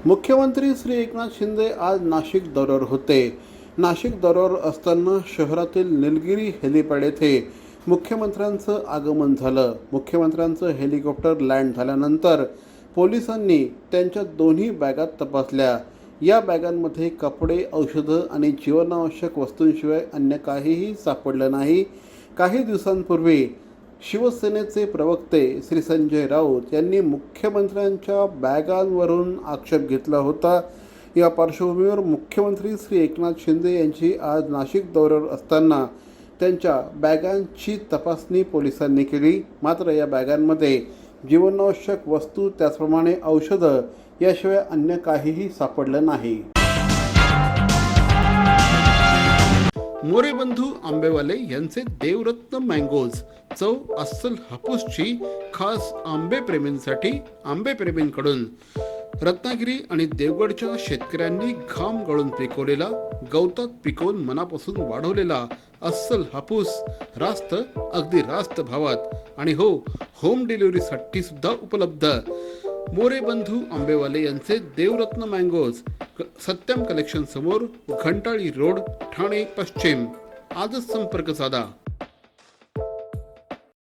मुख्यमंत्री श्री एकनाथ शिंदे आज नाशिक दौऱ्यावर होते। नाशिक दौऱ्यावर असताना शहरातील निलगिरी हेलिपॅड येथे मुख्यमंत्र्यांचं आगमन झालं। मुख्यमंत्र्यांचं हेलिकॉप्टर लँड झाल्यानंतर पोलिसांनी त्यांच्या दोन्ही बॅगात तपासल्या। या बॅगांमध्ये कपडे, औषधं आणि जीवनावश्यक वस्तूंशिवाय अन्य काहीही सापडलं नाही। काही दिवसांपूर्वी शिवसेनेचे प्रवक्ते श्री संजय राऊत यांनी मुख्यमंत्र्यांच्या बॅगांवरून आक्षेप घेतला होता। या पार्श्वभूमीवर मुख्यमंत्री श्री एकनाथ शिंदे यांची आज नाशिक दौऱ्यावर असताना त्यांच्या बॅगांची तपासणी पोलिसांनी केली। मात्र या बॅगांमध्ये जीवनावश्यक वस्तू त्याचप्रमाणे औषधं याशिवाय अन्य काहीही सापडलं नाही। मोरे बंधू आंबेवाले यांचे देवरत्न मँगोज, चव अस्सल हापूसची, खास आंबेप्रेमींसाठी आंबेप्रेमींकडून। रत्नागिरी आणि देवगडच्या शेतकऱ्यांनी घाम गळून पिकवलेला, गवतात पिकवून मनापासून वाढवलेला अस्सल हापूस रास्त, अगदी रास्त भावात आणि हो, होम डिलिव्हरीसाठी सुद्धा उपलब्ध। मोरे बंधू आंबेवाले यांचे देवरत्न मँगोज, सत्यम कलेक्शन समोर, घंटाळी रोड, ठाणे पश्चिम। आजच संपर्क साधा।